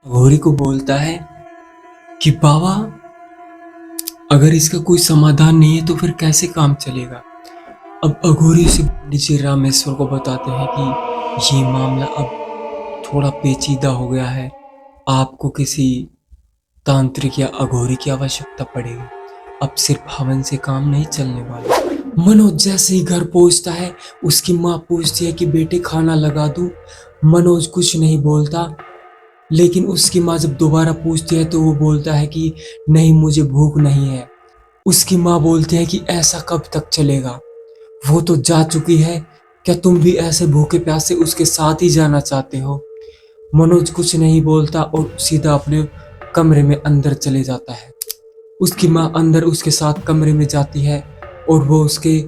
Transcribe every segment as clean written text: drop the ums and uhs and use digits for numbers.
घोड़ी को बोलता है कि बाबा, अगर इसका कोई समाधान नहीं है तो फिर कैसे काम चलेगा। अब अघोरी से नीचे रामेश्वर को बताते हैं कि ये मामला अब थोड़ा पेचीदा हो गया है, आपको किसी तांत्रिक या अघोरी की आवश्यकता पड़ेगी। अब सिर्फ हवन से काम नहीं चलने वाला। मनोज जैसे ही घर पहुंचता है, उसकी माँ पूछती है कि बेटे खाना लगा दूं। मनोज कुछ नहीं बोलता, लेकिन उसकी माँ जब दोबारा पूछती है तो वो बोलता है कि नहीं, मुझे भूख नहीं है। उसकी माँ बोलती है कि ऐसा कब तक चलेगा, वो तो जा चुकी है, क्या तुम भी ऐसे भूखे प्यासे उसके साथ ही जाना चाहते हो। मनोज कुछ नहीं बोलता और सीधा अपने कमरे में अंदर चले जाता है। उसकी माँ अंदर उसके साथ कमरे में जाती है और वो उसके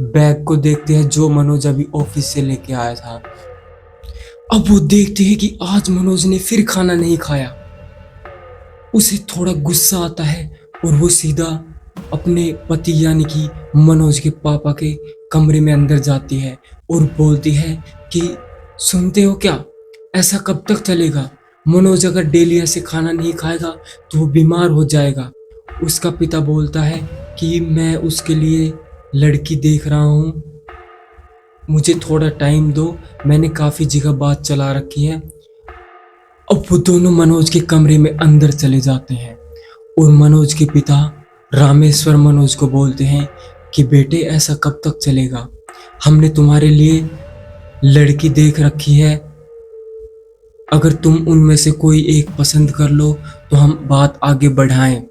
बैग को देखती है जो मनोज अभी ऑफिस से लेके आया था। अब वो देखती है कि आज मनोज ने फिर खाना नहीं खाया। उसे थोड़ा गुस्सा आता है और वो सीधा अपने पति यानी कि मनोज के पापा के कमरे में अंदर जाती है और बोलती है कि सुनते हो क्या, ऐसा कब तक चलेगा। मनोज अगर डेली ऐसे खाना नहीं खाएगा तो वो बीमार हो जाएगा। उसका पिता बोलता है कि मैं उसके लिए लड़की देख रहा हूँ, मुझे थोड़ा टाइम दो, मैंने काफ़ी जगह बात चला रखी है। अब वो दोनों मनोज के कमरे में अंदर चले जाते हैं और मनोज के पिता रामेश्वर मनोज को बोलते हैं कि बेटे ऐसा कब तक चलेगा, हमने तुम्हारे लिए लड़की देख रखी है, अगर तुम उनमें से कोई एक पसंद कर लो तो हम बात आगे बढ़ाएं।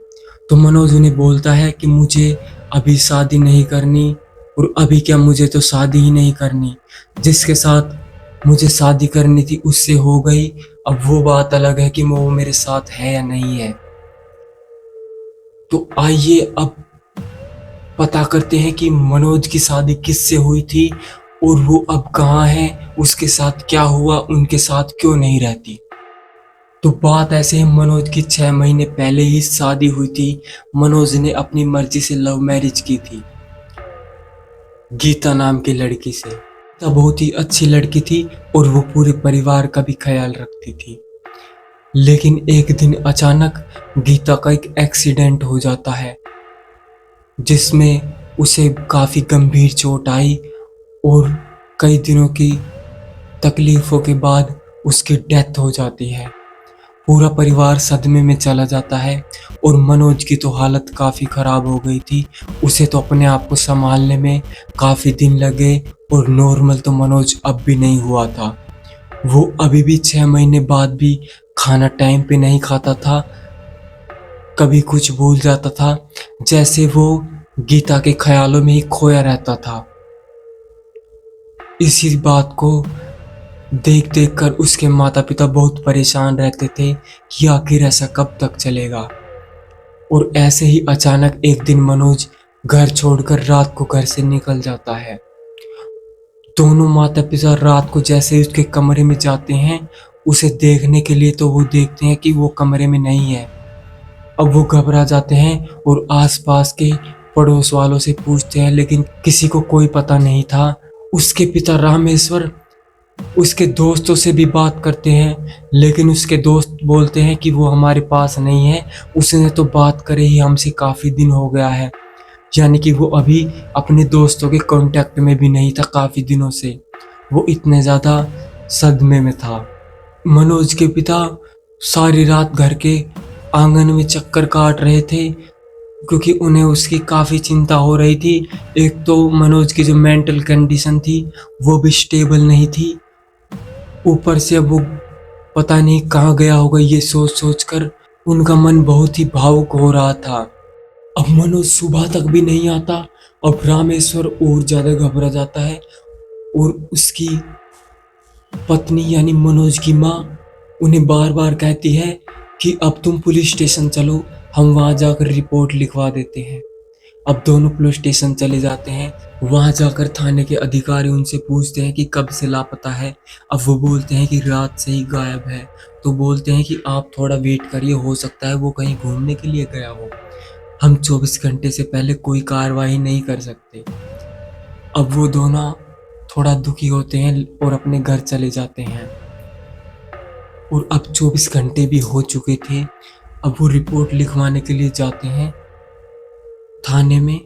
तो मनोज उन्हें बोलता है कि मुझे अभी शादी नहीं करनी, और अभी क्या, मुझे तो शादी ही नहीं करनी, जिसके साथ मुझे शादी करनी थी उससे हो गई, अब वो बात अलग है कि वो मेरे साथ है या नहीं है। तो आइए अब पता करते हैं कि मनोज की शादी किससे हुई थी और वो अब कहाँ है, उसके साथ क्या हुआ, उनके साथ क्यों नहीं रहती। तो बात ऐसे है, मनोज की 6 महीने पहले ही शादी हुई थी। मनोज ने अपनी मर्जी से लव मैरिज की थी गीता नाम की लड़की से। गीता बहुत ही अच्छी लड़की थी और वो पूरे परिवार का भी ख्याल रखती थी। लेकिन एक दिन अचानक गीता का एक एक्सीडेंट हो जाता है जिसमें उसे काफ़ी गंभीर चोट आई और कई दिनों की तकलीफ़ों के बाद उसकी डेथ हो जाती है। पूरा परिवार सदमे में चला जाता है और मनोज की तो हालत काफ़ी ख़राब हो गई थी। उसे तो अपने आप को संभालने में काफ़ी दिन लगे और नॉर्मल तो मनोज अब भी नहीं हुआ था। वो अभी भी 6 महीने बाद भी खाना टाइम पे नहीं खाता था, कभी कुछ भूल जाता था, जैसे वो गीता के ख्यालों में ही खोया रहता था। इसी बात को देख देख कर उसके माता पिता बहुत परेशान रहते थे कि आखिर ऐसा कब तक चलेगा। और ऐसे ही अचानक एक दिन मनोज घर छोड़कर रात को घर से निकल जाता है। दोनों माता पिता रात को जैसे ही उसके कमरे में जाते हैं उसे देखने के लिए, तो वो देखते हैं कि वो कमरे में नहीं है। अब वो घबरा जाते हैं और आसपास के पड़ोस वालों से पूछते हैं, लेकिन किसी को कोई पता नहीं था। उसके पिता रामेश्वर उसके दोस्तों से भी बात करते हैं, लेकिन उसके दोस्त बोलते हैं कि वो हमारे पास नहीं है, उसने तो बात करे ही हमसे काफ़ी दिन हो गया है। यानी कि वो अभी अपने दोस्तों के कांटेक्ट में भी नहीं था काफ़ी दिनों से, वो इतने ज़्यादा सदमे में था। मनोज के पिता सारी रात घर के आंगन में चक्कर काट रहे थे क्योंकि उन्हें उसकी काफ़ी चिंता हो रही थी। एक तो मनोज की जो मेंटल कंडीशन थी वो भी स्टेबल नहीं थी, ऊपर से अब वो पता नहीं कहाँ गया होगा, ये सोच सोच कर उनका मन बहुत ही भावुक हो रहा था। अब मनोज सुबह तक भी नहीं आता। अब रामेश्वर और ज़्यादा घबरा जाता है और उसकी पत्नी यानी मनोज की माँ उन्हें बार बार कहती है कि अब तुम पुलिस स्टेशन चलो, हम वहाँ जाकर रिपोर्ट लिखवा देते हैं। अब दोनों पुलिस स्टेशन चले जाते हैं। वहाँ जाकर थाने के अधिकारी उनसे पूछते हैं कि कब से लापता है। अब वो बोलते हैं कि रात से ही गायब है। तो बोलते हैं कि आप थोड़ा वेट करिए, हो सकता है वो कहीं घूमने के लिए गया हो, हम 24 घंटे से पहले कोई कार्रवाई नहीं कर सकते। अब वो दोनों थोड़ा दुखी होते हैं और अपने घर चले जाते हैं। और अब 24 घंटे भी हो चुके थे। अब वो रिपोर्ट लिखवाने के लिए जाते हैं थाने में।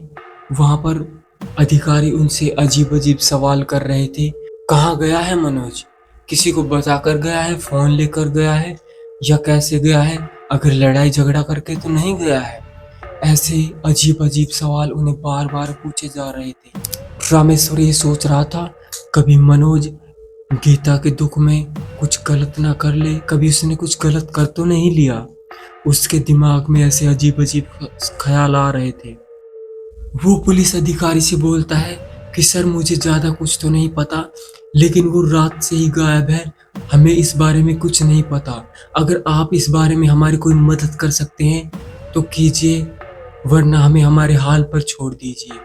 वहाँ पर अधिकारी उनसे अजीब-अजीब सवाल कर रहे थे। कहाँ गया है मनोज? किसी को बताकर गया है, फ़ोन लेकर गया है या कैसे गया है? अगर लड़ाई झगड़ा करके तो नहीं गया है? ऐसे अजीब-अजीब सवाल उन्हें बार-बार पूछे जा रहे थे। रामेश्वर ये सोच रहा था, कभी मनोज गीता के दुख में कुछ गलत ना कर ले, कभी उसने कुछ गलत कर तो नहीं लिया। उसके दिमाग में ऐसे अजीब-अजीब ख्याल आ रहे थे। वो पुलिस अधिकारी से बोलता है कि सर मुझे ज़्यादा कुछ तो नहीं पता, लेकिन वो रात से ही गायब है, हमें इस बारे में कुछ नहीं पता। अगर आप इस बारे में हमारी कोई मदद कर सकते हैं तो कीजिए, वरना हमें हमारे हाल पर छोड़ दीजिए।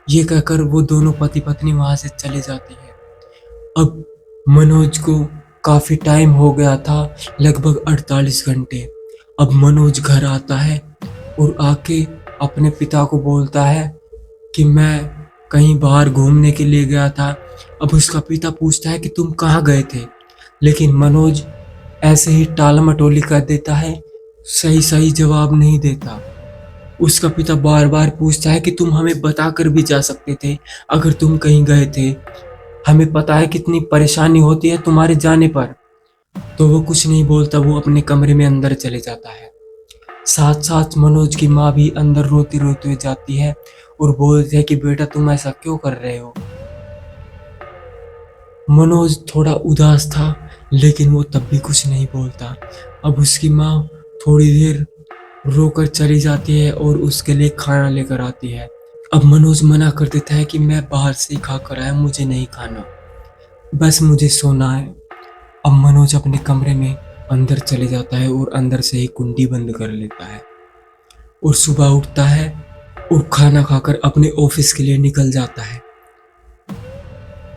ये कहकर वो दोनों पति पत्नी वहाँ से चले जाते हैं। अब मनोज को काफ़ी टाइम हो गया था, लगभग 48 घंटे। अब मनोज घर आता है और आके अपने पिता को बोलता है कि मैं कहीं बाहर घूमने के लिए गया था। अब उसका पिता पूछता है कि तुम कहाँ गए थे? लेकिन मनोज ऐसे ही टाल-मटोली कर देता है, सही-सही जवाब नहीं देता। उसका पिता बार-बार पूछता है कि तुम हमें बताकर भी जा सकते थे अगर तुम कहीं गए थे। हमें पता है कितनी परेशानी होती है तुम्हारे जाने पर। तो वो कुछ नहीं बोलता, वो अपने कमरे में अंदर चले जाता है। साथ-साथ मनोज की माँ भी अंदर रोते-रोते हुए जाती है और बोलती है कि बेटा तुम ऐसा क्यों कर रहे हो? मनोज थोड़ा उदास था, लेकिन वो तब भी कुछ नहीं बोलता। अब उसकी माँ थोड़ी देर रोकर चली जाती है और उसके लिए खाना लेकर आती है। अब मनोज मना कर देता है कि मैं बाहर से ही खाकर आया, मुझे नहीं खाना, बस मुझे सोना है। अब मनोज अपने कमरे में अंदर चले जाता है और अंदर से ही कुंडी बंद कर लेता है और सुबह उठता है और खाना खाकर अपने ऑफिस के लिए निकल जाता है।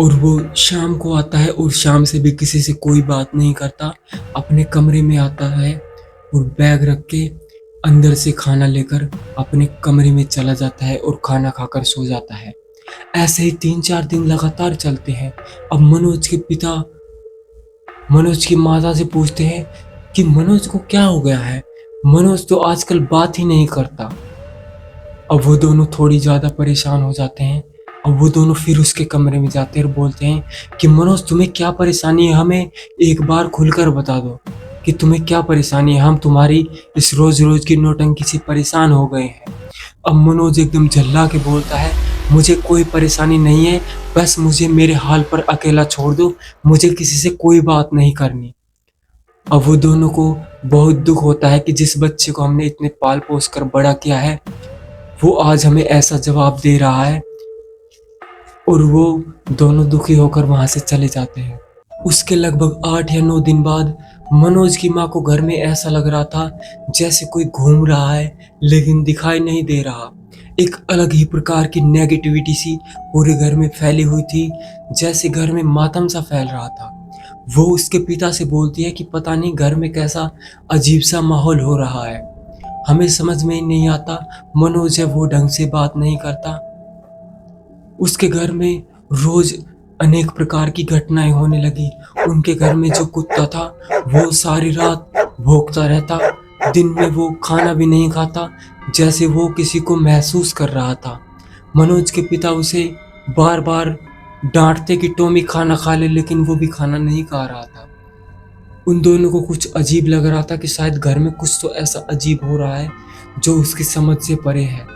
और वो शाम को आता है और शाम से भी किसी से कोई बात नहीं करता, अपने कमरे में आता है और बैग रख के अंदर से खाना लेकर अपने कमरे में चला जाता है और खाना खाकर सो जाता है। ऐसे ही 3-4 दिन लगातार चलते हैं। अब मनोज के पिता मनोज की माता से पूछते हैं कि मनोज को क्या हो गया है? मनोज तो आजकल बात ही नहीं करता। अब वो दोनों थोड़ी ज़्यादा परेशान हो जाते हैं। अब वो दोनों फिर उसके कमरे में जाते हैं और बोलते हैं कि मनोज तुम्हें क्या परेशानी है? हमें एक बार खुलकर बता दो कि तुम्हें क्या परेशानी है? हम तुम्हारी इस रोज़-रोज़ की नौटंकी से परेशान हो गए हैं। अब मनोज एकदम झल्ला के बोलता है, मुझे कोई परेशानी नहीं है, बस मुझे मेरे हाल पर अकेला छोड़ दो, मुझे किसी से कोई बात नहीं करनी। अब वो दोनों को बहुत दुःख होता है कि जिस बच्चे को हमने इतने पाल-पोस कर बड़ा किया है, वो आज हमें ऐसा जवाब दे रहा है। और वो दोनों दुखी होकर वहाँ से चले जाते हैं। उसके लगभग 8 या 9 दिन बाद मनोज की माँ को घर में ऐसा लग रहा था जैसे कोई घूम रहा है, लेकिन दिखाई नहीं दे रहा। एक अलग ही प्रकार की नेगेटिविटी सी पूरे घर में फैली हुई थी, जैसे घर में मातम सा फैल रहा था। वो उसके पिता से बोलती है कि पता नहीं घर में कैसा अजीब सा माहौल हो रहा है, हमें समझ में ही नहीं आता। मनोज है वो ढंग से बात नहीं करता, उसके घर में रोज अनेक प्रकार की घटनाएं होने लगी। उनके घर में जो कुत्ता था वो सारी रात भौंकता रहता, दिन में वो खाना भी नहीं खाता, जैसे वो किसी को महसूस कर रहा था। मनोज के पिता उसे बार बार डांटते कि टॉमी खाना खा ले, लेकिन वो भी खाना नहीं खा रहा था। उन दोनों को कुछ अजीब लग रहा था कि शायद घर में कुछ तो ऐसा अजीब हो रहा है जो उसकी समझ से परे है।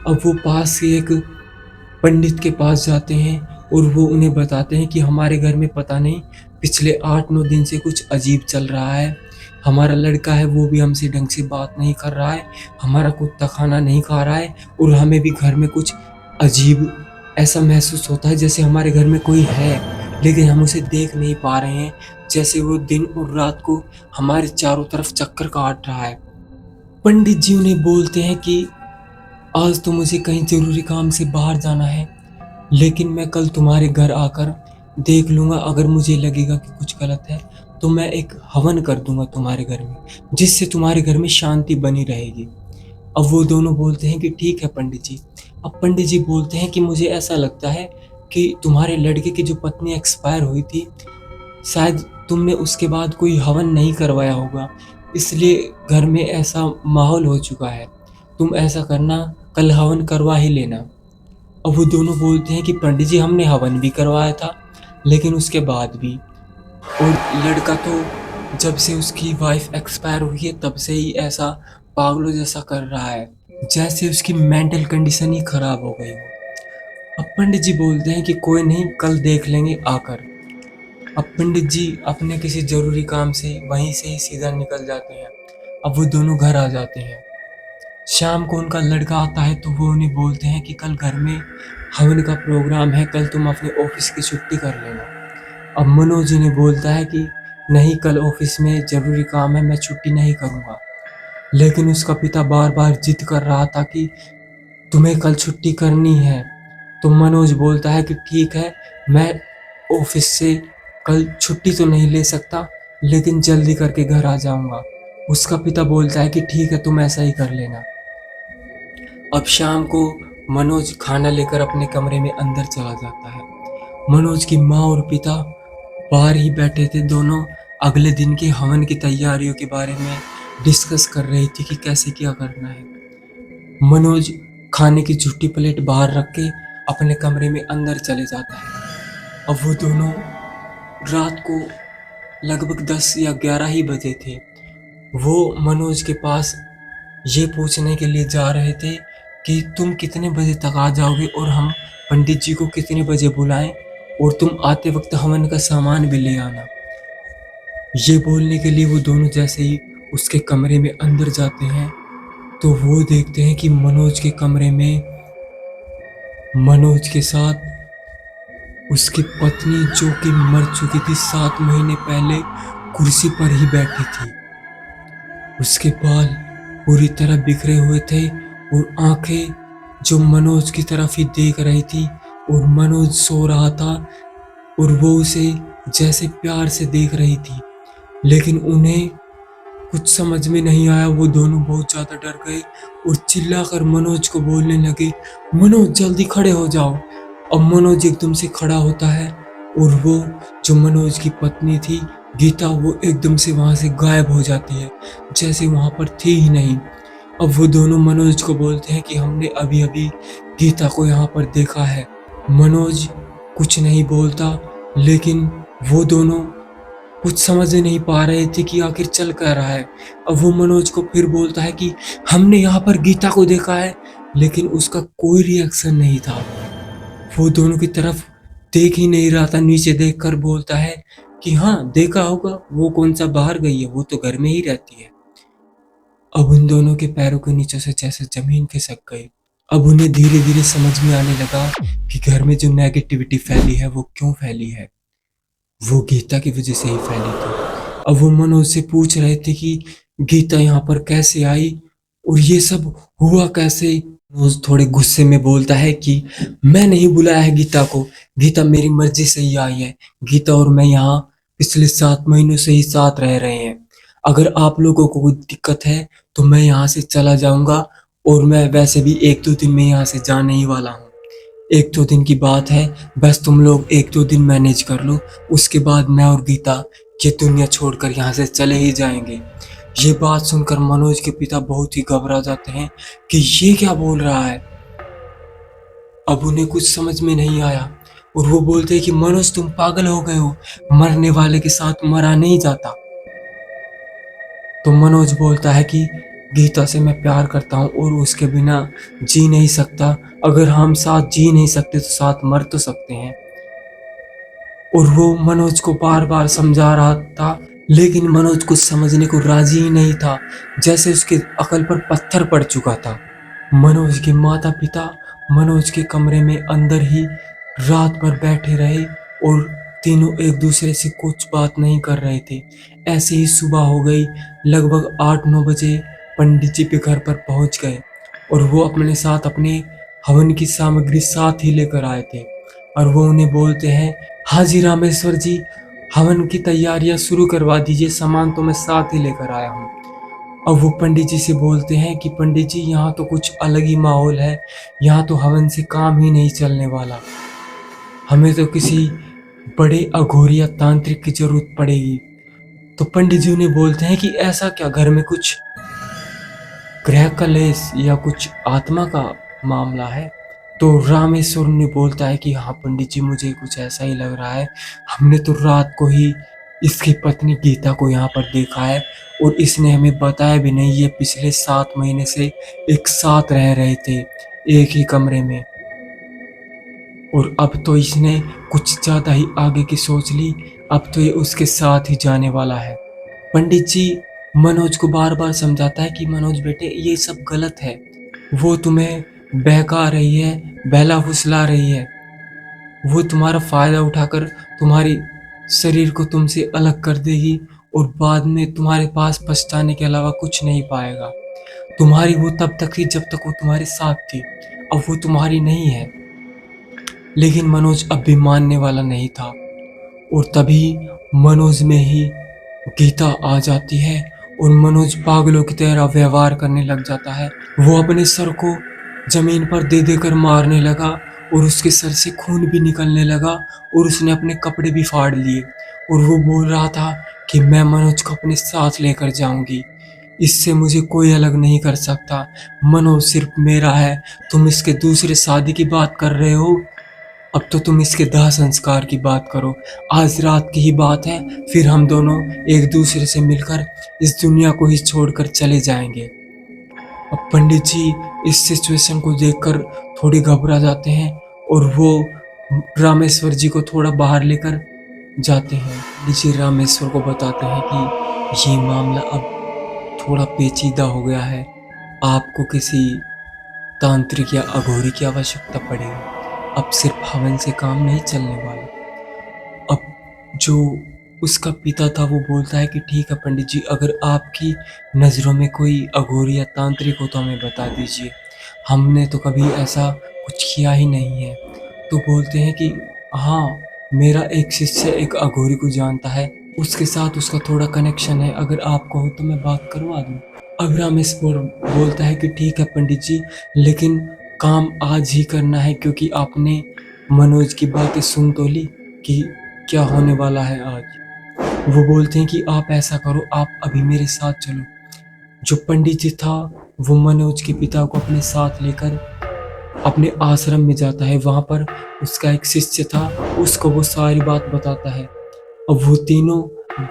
अब वो पास के एक पंडित के पास जाते हैं और वो उन्हें बताते हैं कि हमारे घर में पता नहीं पिछले 8-9 दिन से कुछ अजीब चल रहा है। हमारा लड़का है वो भी हमसे ढंग से बात नहीं कर रहा है, हमारा कुत्ता खाना नहीं खा रहा है और हमें भी घर में कुछ अजीब ऐसा महसूस होता है जैसे हमारे घर में कोई है, लेकिन हम उसे देख नहीं पा रहे हैं, जैसे वो दिन और रात को हमारे चारों तरफ चक्कर काट रहा है। पंडित जी उन्हें बोलते हैं कि आज तो मुझे कहीं ज़रूरी काम से बाहर जाना है, लेकिन मैं कल तुम्हारे घर आकर देख लूँगा। अगर मुझे लगेगा कि कुछ गलत है, तो मैं एक हवन कर दूँगा तुम्हारे घर में, जिससे तुम्हारे घर में शांति बनी रहेगी। अब वो दोनों बोलते हैं कि ठीक है पंडित जी। अब पंडित जी बोलते हैं कि मुझे ऐसा लगता है कि तुम्हारे लड़के की जो पत्नी एक्सपायर हुई थी, शायद तुमने उसके बाद कोई हवन नहीं करवाया होगा, इसलिए घर में ऐसा माहौल हो चुका है। तुम ऐसा करना, कल हवन करवा ही लेना। अब वो दोनों बोलते हैं कि पंडित जी हमने हवन भी करवाया था, लेकिन उसके बाद भी। और लड़का तो जब से उसकी वाइफ एक्सपायर हुई है तब से ही ऐसा पागलों जैसा कर रहा है, जैसे उसकी मेंटल कंडीशन ही खराब हो गई हो। अब पंडित जी बोलते हैं कि कोई नहीं, कल देख लेंगे आकर। अब पंडित जी अपने किसी जरूरी काम से वहीं से ही सीधा निकल जाते हैं। अब वो दोनों घर आ जाते हैं। शाम को उनका लड़का आता है तो वो उन्हें बोलते हैं कि कल घर में हवन का प्रोग्राम है, कल तुम अपने ऑफिस की छुट्टी कर लेना। अब मनोज इन्हें बोलता है कि नहीं, कल ऑफिस में ज़रूरी काम है, मैं छुट्टी नहीं करूँगा। लेकिन उसका पिता बार बार जिद कर रहा था कि तुम्हें कल छुट्टी करनी है। तो मनोज बोलता है कि ठीक है, मैं ऑफिस से कल छुट्टी तो नहीं ले सकता, लेकिन जल्दी करके घर आ जाऊँगा। उसका पिता बोलता है कि ठीक है, तुम ऐसा ही कर लेना। अब शाम को मनोज खाना लेकर अपने कमरे में अंदर चला जाता है। मनोज की माँ और पिता बाहर ही बैठे थे। दोनों अगले दिन के हवन की तैयारियों के बारे में डिस्कस कर रही थी कि कैसे क्या करना है। मनोज खाने की झूठी प्लेट बाहर रख के अपने कमरे में अंदर चले जाता है। अब वो दोनों रात को लगभग 10 या 11 ही बजे थे। वो मनोज के पास ये पूछने के लिए जा रहे थे कि तुम कितने बजे तक आ जाओगे और हम पंडित जी को कितने बजे बुलाएं, और तुम आते वक्त हवन का सामान भी ले आना। ये बोलने के लिए वो दोनों जैसे ही उसके कमरे में अंदर जाते हैं तो वो देखते हैं कि मनोज के कमरे में मनोज के साथ उसकी पत्नी, जो कि मर चुकी थी 7 महीने पहले, कुर्सी पर ही बैठी थी। उसके बाल पूरी तरह बिखरे हुए थे और आंखें जो मनोज की तरफ ही देख रही थी, और मनोज सो रहा था और वो उसे जैसे प्यार से देख रही थी। लेकिन उन्हें कुछ समझ में नहीं आया। वो दोनों बहुत ज़्यादा डर गए और चिल्लाकर मनोज को बोलने लगे, मनोज जल्दी खड़े हो जाओ। अब मनोज एकदम से खड़ा होता है और वो जो मनोज की पत्नी थी गीता, वो एकदम से वहाँ से गायब हो जाती है, जैसे वहाँ पर थी ही नहीं। अब वो दोनों मनोज को बोलते हैं कि हमने अभी अभी गीता को यहाँ पर देखा है। मनोज कुछ नहीं बोलता, लेकिन वो दोनों कुछ समझ नहीं पा रहे थे कि आखिर चल क्या रहा है। अब वो मनोज को फिर बोलता है कि हमने यहाँ पर गीता को देखा है, लेकिन उसका कोई रिएक्शन नहीं था। वो दोनों की तरफ देख ही नहीं रहा था। नीचे देखकर बोलता है कि हाँ देखा होगा, वो कौन सा बाहर गई है, वो तो घर में ही रहती है। अब उन दोनों के पैरों के नीचे से जैसे जमीन खिसक गई। अब उन्हें धीरे धीरे समझ में आने लगा कि घर में जो नेगेटिविटी फैली है वो क्यों फैली है। वो गीता की वजह से ही फैली थी। अब वो मनोज से पूछ रहे थे कि गीता यहाँ पर कैसे आई और ये सब हुआ कैसे। मनोज थोड़े गुस्से में बोलता है कि मैं नहीं बुलाया है गीता को, गीता मेरी मर्जी से ही आई है। गीता और मैं यहाँ पिछले 7 महीनों से ही साथ रह रहे हैं। अगर आप लोगों को कोई दिक्कत है तो मैं यहाँ से चला जाऊंगा, और मैं वैसे भी 1-2 दिन में यहाँ से जाने ही वाला हूँ। 1-2 दिन की बात है, बस तुम लोग 1-2 दिन मैनेज कर लो, उसके बाद मैं और गीता ये दुनिया छोड़कर यहाँ से चले ही जाएंगे। ये बात सुनकर मनोज के पिता बहुत ही घबरा जाते हैं कि ये क्या बोल रहा है। अब उन्हें कुछ समझ में नहीं आया और वो बोलते हैं कि मनोज तुम पागल हो गए हो, मरने वाले के साथ मरा नहीं जाता। तो मनोज बोलता है कि गीता से मैं प्यार करता हूँ और उसके बिना जी नहीं सकता। अगर हम साथ जी नहीं सकते तो साथ मर तो सकते हैं। और वो मनोज को बार बार समझा रहा था, लेकिन मनोज कुछ समझने को राजी ही नहीं था, जैसे उसके अकल पर पत्थर पड़ चुका था। मनोज के माता पिता मनोज के कमरे में अंदर ही रात भर बैठे रहे और तीनों एक दूसरे से कुछ बात नहीं कर रहे थे। ऐसे ही सुबह हो गई। लगभग 8-9 बजे पंडित जी भी घर पर पहुंच गए और वो अपने साथ अपने हवन की सामग्री साथ ही लेकर आए थे। और वो उन्हें बोलते हैं, हाँ जी रामेश्वर जी, हवन की तैयारियां शुरू करवा दीजिए, सामान तो मैं साथ ही लेकर आया हूँ। अब वो पंडित जी से बोलते हैं कि पंडित जी यहाँ तो कुछ अलग ही माहौल है, यहाँ तो हवन से काम ही नहीं चलने वाला। हमें तो किसी बड़े अघोरी या तांत्रिक की जरूरत पड़ेगी। तो पंडित जी उन्हें बोलते हैं कि ऐसा क्या, घर में कुछ ग्रह कलेश या कुछ आत्मा का मामला है? तो रामेश्वर ने बोलता है कि हाँ पंडित जी, मुझे कुछ ऐसा ही लग रहा है। हमने तो रात को ही इसकी पत्नी गीता को यहाँ पर देखा है और इसने हमें बताया भी नहीं। ये पिछले 7 महीने से एक साथ रह रहे थे, एक ही कमरे में, और अब तो इसने कुछ ज्यादा ही आगे की सोच ली। अब तो ये उसके साथ ही जाने वाला है। पंडित जी मनोज को बार बार समझाता है कि मनोज बेटे, ये सब गलत है। वो तुम्हें बहका रही है, बहला फुसला रही है। वो तुम्हारा फायदा उठाकर तुम्हारी शरीर को तुमसे अलग कर देगी और बाद में तुम्हारे पास पछताने के अलावा कुछ नहीं पाएगा। तुम्हारी वो तब तक थी जब तक वो तुम्हारे साथ थी, अब वो तुम्हारी नहीं है। लेकिन मनोज अब भी मानने वाला नहीं था और तभी मनोज में ही गीता आ जाती है और मनोज पागलों की तरह व्यवहार करने लग जाता है। वो अपने सर को जमीन पर दे देकर मारने लगा और उसके सर से खून भी निकलने लगा और उसने अपने कपड़े भी फाड़ लिए और वो बोल रहा था कि मैं मनोज को अपने साथ लेकर जाऊंगी, इससे मुझे कोई अलग नहीं कर सकता। मनोज सिर्फ मेरा है। तुम इसके दूसरे शादी की बात कर रहे हो, अब तो तुम इसके दाह संस्कार की बात करो। आज रात की ही बात है, फिर हम दोनों एक दूसरे से मिलकर इस दुनिया को ही छोड़कर चले जाएंगे। अब पंडित जी इस सिचुएशन को देखकर थोड़ी घबरा जाते हैं और वो रामेश्वर जी को थोड़ा बाहर लेकर जाते हैं। पंडित जी रामेश्वर को बताते हैं कि ये मामला अब थोड़ा पेचीदा हो गया है, आपको किसी तांत्रिक या अघोरी की आवश्यकता पड़ेगी। अब सिर्फ हवन से काम नहीं चलने वाला। अब जो उसका पिता था वो बोलता है कि ठीक है पंडित जी, अगर आपकी नज़रों में कोई अघोरी या तांत्रिक हो तो हमें बता दीजिए, हमने तो कभी ऐसा कुछ किया ही नहीं है। तो बोलते हैं कि हाँ, मेरा एक शिष्य एक अघोरी को जानता है, उसके साथ उसका थोड़ा कनेक्शन है, अगर आपको हो तो मैं बात करवा दूँ। अब रामेश्वर बोलता है कि ठीक है पंडित जी, लेकिन काम आज ही करना है क्योंकि आपने मनोज की बातें सुन तो ली कि क्या होने वाला है आज। वो बोलते हैं कि आप ऐसा करो, आप अभी मेरे साथ चलो। जो पंडित जी था वो मनोज के पिता को अपने साथ लेकर अपने आश्रम में जाता है। वहां पर उसका एक शिष्य था, उसको वो सारी बात बताता है। अब वो तीनों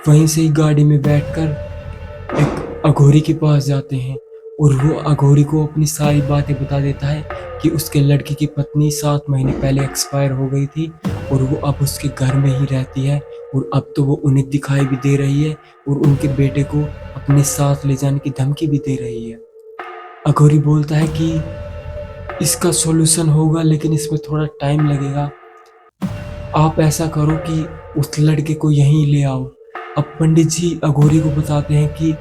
वहीं से ही गाड़ी में बैठकर एक अघोरी के पास जाते हैं और वो अघोरी को अपनी सारी बातें बता देता है कि उसके लड़के की पत्नी 7 महीने पहले एक्सपायर हो गई थी और वो अब उसके घर में ही रहती है और अब तो वो उन्हें दिखाई भी दे रही है और उनके बेटे को अपने साथ ले जाने की धमकी भी दे रही है। अघोरी बोलता है कि इसका सॉल्यूशन होगा लेकिन इसमें थोड़ा टाइम लगेगा। आप ऐसा करो कि उस लड़के को यहीं ले आओ। अब पंडित जी अघोरी को बताते हैं कि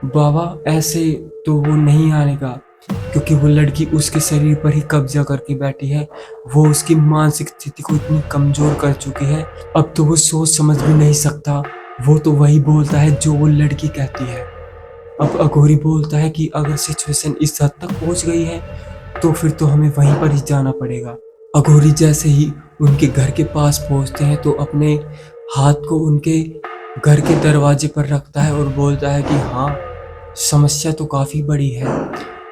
बाबा ऐसे तो वो नहीं आएगा क्योंकि वो लड़की उसके शरीर पर ही कब्जा करके बैठी है। वो उसकी मानसिक स्थिति को इतनी कमजोर कर चुकी है, अब तो वो सोच समझ भी नहीं सकता। वो तो वही बोलता है जो वो लड़की कहती है। अब अघोरी बोलता है कि अगर सिचुएशन इस हद तक पहुंच गई है तो फिर तो हमें वहीं पर ही जाना पड़ेगा। अघोरी जैसे ही उनके घर के पास पहुंचते हैं तो अपने हाथ को उनके घर के दरवाजे पर रखता है और बोलता है कि हाँ, समस्या तो काफी बड़ी है।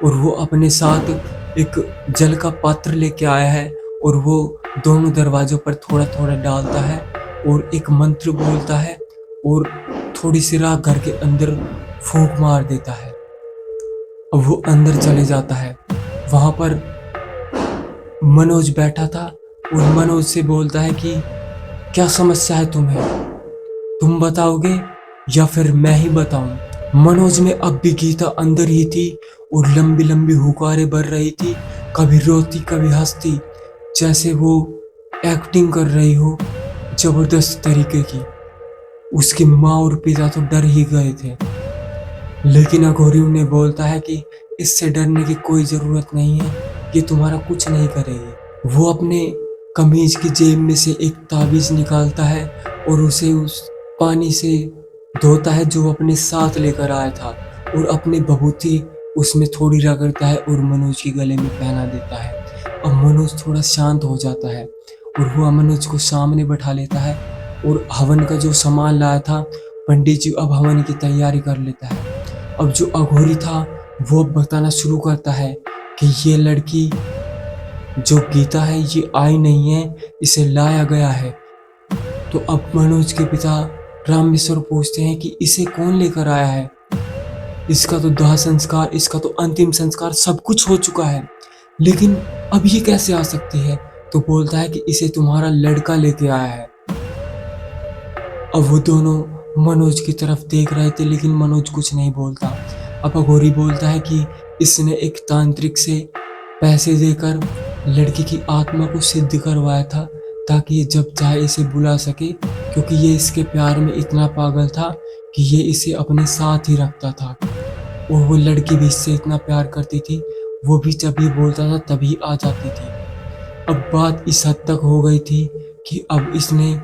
और वो अपने साथ एक जल का पात्र लेके आया है और वो दोनों दरवाजों पर थोड़ा थोड़ा डालता है और एक मंत्र बोलता है और थोड़ी सी राख घर के अंदर फूंक मार देता है। अब वो अंदर चले जाता है। वहां पर मनोज बैठा था और मनोज से बोलता है कि क्या समस्या है तुम्हें, तुम बताओगे या फिर मैं ही बताऊं। मनोज में अब भी गीता अंदर ही थी और लंबी लंबी हुकारें भर रही थी, कभी रोती कभी हंसती, जैसे वो एक्टिंग कर रही हो जबरदस्त तरीके की। उसकी माँ और पिता तो डर ही गए थे, लेकिन अघोरी उन्हें बोलता है कि इससे डरने की कोई जरूरत नहीं है, ये तुम्हारा कुछ नहीं करेगी। वो अपने कमीज की जेब में से एक ताबीज निकालता है और उसे उस पानी से धोता है जो वो अपने साथ लेकर आया था और अपने भभूति उसमें थोड़ी रगड़ता है और मनोज के गले में पहना देता है। अब मनोज थोड़ा शांत हो जाता है और वो मनोज को सामने बैठा लेता है और हवन का जो सामान लाया था पंडित जी अब हवन की तैयारी कर लेता है। अब जो अघोरी था वो अब बताना शुरू करता है कि ये लड़की जो गीता है ये आई नहीं है, इसे लाया गया है। तो अब मनोज के पिता रामेश्वर पूछते हैं कि इसे कौन लेकर आया है, इसका तो दाह संस्कार, इसका तो अंतिम संस्कार सब कुछ हो चुका है, लेकिन अब ये कैसे आ सकती है। तो बोलता है कि इसे तुम्हारा लड़का लेके आया है। अब वो दोनों मनोज की तरफ देख रहे थे लेकिन मनोज कुछ नहीं बोलता। अब अघोरी बोलता है कि इसने एक तांत्रिक से पैसे देकर लड़की की आत्मा को सिद्ध करवाया था ताकि ये जब चाहे इसे बुला सके, क्योंकि ये इसके प्यार में इतना पागल था कि ये इसे अपने साथ ही रखता था। और वो लड़की भी इससे इतना प्यार करती थी, वो भी जब ये बोलता था तभी आ जाती थी। अब बात इस हद तक हो गई थी कि अब इसने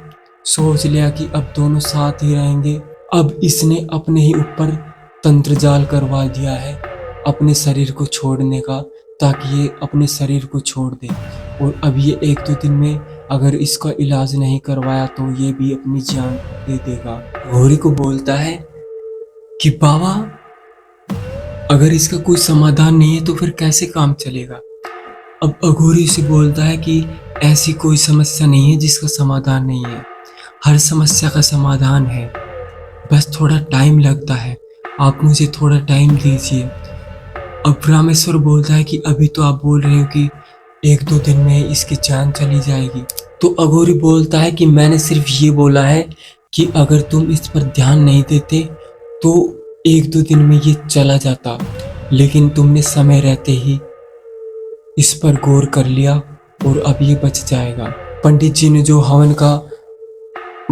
सोच लिया कि अब दोनों साथ ही रहेंगे। अब इसने अपने ही ऊपर तंत्र जाल करवा दिया है अपने शरीर को छोड़ने का, ताकि ये अपने शरीर को छोड़ दे। और अब ये 1-2 दिन में अगर इसका इलाज नहीं करवाया तो ये भी अपनी जान दे देगा। घोरी को बोलता है कि बाबा अगर इसका कोई समाधान नहीं है तो फिर कैसे काम चलेगा। अब अघोरी से बोलता है कि ऐसी कोई समस्या नहीं है जिसका समाधान नहीं है, हर समस्या का समाधान है, बस थोड़ा टाइम लगता है, आप मुझे थोड़ा टाइम दीजिए। अब रामेश्वर बोलता है कि अभी तो आप बोल रहे हो कि 1-2 दिन में इसकी जान चली जाएगी। तो अघोरी बोलता है कि मैंने सिर्फ ये बोला है कि अगर तुम इस पर ध्यान नहीं देते तो 1-2 दिन में ये चला जाता, लेकिन तुमने समय रहते ही इस पर गौर कर लिया और अब ये बच जाएगा। पंडित जी ने जो हवन का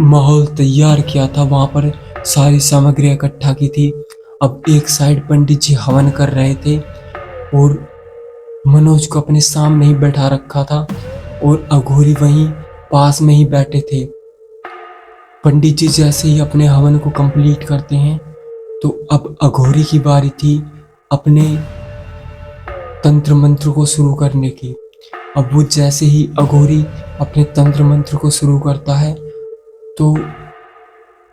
माहौल तैयार किया था, वहां पर सारी सामग्री इकट्ठा की थी। अब एक साइड पंडित जी हवन कर रहे थे और मनोज को अपने सामने ही बैठा रखा था और अघोरी वहीं पास में ही बैठे थे। पंडित जी जैसे ही अपने हवन को कंप्लीट करते हैं तो अब अघोरी की बारी थी अपने तंत्र मंत्र को शुरू करने की। अब वो जैसे ही अघोरी अपने तंत्र मंत्र को शुरू करता है तो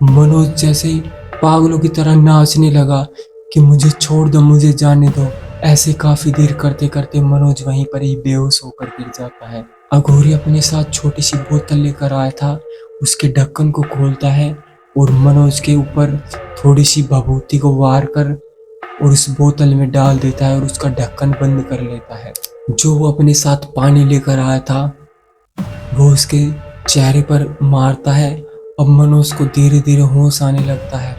मनोज जैसे पागलों की तरह नाचने लगा कि मुझे छोड़ दो, मुझे जाने दो। ऐसे काफी देर करते करते मनोज वहीं पर ही बेहोश होकर गिर जाता है। अघोरी अपने साथ छोटी सी बोतल लेकर आया था, उसके ढक्कन को खोलता है और मनोज के ऊपर थोड़ी सी भभूति को वार कर और उस बोतल में डाल देता है और उसका ढक्कन बंद कर लेता है। जो वो अपने साथ पानी लेकर आया था वो उसके चेहरे पर मारता है। अब मनोज को धीरे धीरे होश आने लगता है।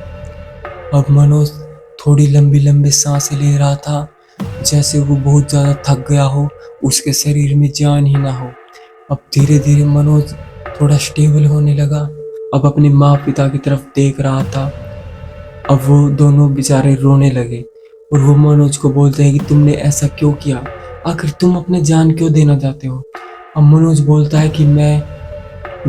अब मनोज थोड़ी लंबी लंबी सांसें ले रहा था, जैसे वो बहुत ज़्यादा थक गया हो, उसके शरीर में जान ही ना हो। अब धीरे धीरे मनोज थोड़ा स्टेबल होने लगा। अब अपने माँ पिता की तरफ देख रहा था। अब वो दोनों बेचारे रोने लगे और वो मनोज को बोलते हैं कि तुमने ऐसा क्यों किया, आखिर तुम अपने जान क्यों देना चाहते हो। अब मनोज बोलता है कि मैं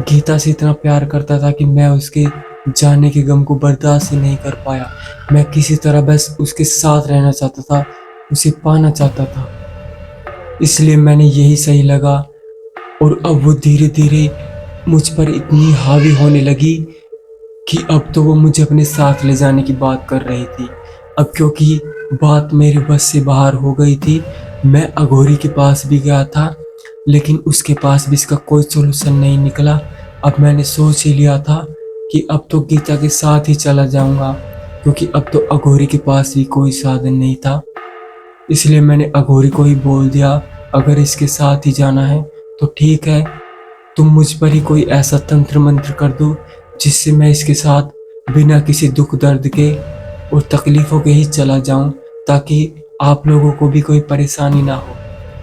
गीता से इतना प्यार करता था कि मैं उसके जाने के गम को बर्दाश्त ही नहीं कर पाया। मैं किसी तरह बस उसके साथ रहना चाहता था, उसे पाना चाहता था, इसलिए मैंने यही सही लगा। और अब वो धीरे धीरे मुझ पर इतनी हावी होने लगी कि अब तो वो मुझे अपने साथ ले जाने की बात कर रही थी। अब क्योंकि बात मेरे बस से बाहर हो गई थी, मैं अघोरी के पास भी गया था, लेकिन उसके पास भी इसका कोई सोल्यूशन नहीं निकला। अब मैंने सोच ही लिया था कि अब तो गीता के साथ ही चला जाऊंगा, क्योंकि अब तो अघोरी के पास भी कोई साधन नहीं था। इसलिए मैंने अघोरी को ही बोल दिया, अगर इसके साथ ही जाना है तो ठीक है, तुम मुझ पर ही कोई ऐसा तंत्र मंत्र कर दो जिससे मैं इसके साथ बिना किसी दुख दर्द के और तकलीफों के ही चला जाऊं, ताकि आप लोगों को भी कोई परेशानी ना हो।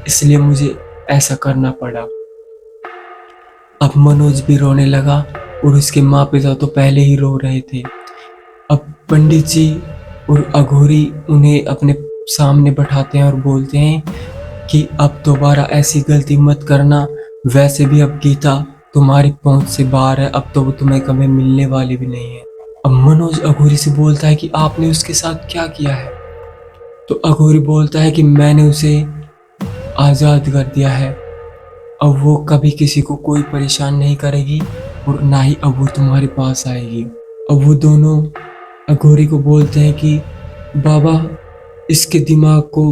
इसलिए मुझे ऐसा करना पड़ा। अब मनोज भी रोने लगा और उसके माँ पिता तो पहले ही रो रहे थे। अब पंडित जी और अघोरी उन्हें अपने सामने बैठाते हैं और बोलते हैं कि अब दोबारा ऐसी गलती मत करना, वैसे भी अब गीता तुम्हारी पहुंच से बाहर है, अब तो वो तुम्हें कभी मिलने वाली भी नहीं है। अब मनोज अघोरी से बोलता है कि आपने उसके साथ क्या किया है। तो अघोरी बोलता है कि मैंने उसे आज़ाद कर दिया है। अब वो कभी किसी को कोई परेशान नहीं करेगी और ना ही अब वो तुम्हारे पास आएगी। अब वो दोनों अघोरी को बोलते हैं कि बाबा, इसके दिमाग को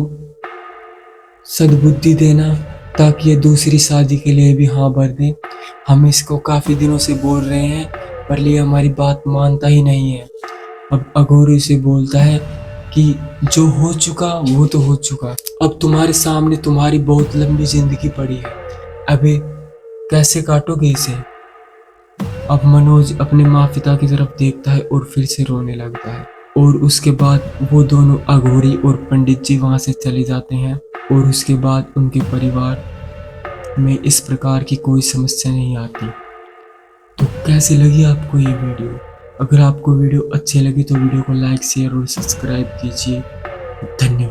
सद्बुद्धि देना ताकि ये दूसरी शादी के लिए भी हाँ भर दे। हम इसको काफ़ी दिनों से बोल रहे हैं पर ये हमारी बात मानता ही नहीं है। अब अघोरी से बोलता है कि जो हो चुका वो तो हो चुका, अब तुम्हारे सामने तुम्हारी बहुत लंबी जिंदगी पड़ी है, अबे कैसे काटोगे इसे। अब मनोज अपने माँ पिता की तरफ देखता है और फिर से रोने लगता है। और उसके बाद वो दोनों अघोरी और पंडित जी वहाँ से चले जाते हैं और उसके बाद उनके परिवार में इस प्रकार की कोई समस्या नहीं आती। तो कैसी लगी आपको ये वीडियो? अगर आपको वीडियो अच्छी लगी तो वीडियो को लाइक, शेयर और सब्सक्राइब कीजिए। धन्यवाद।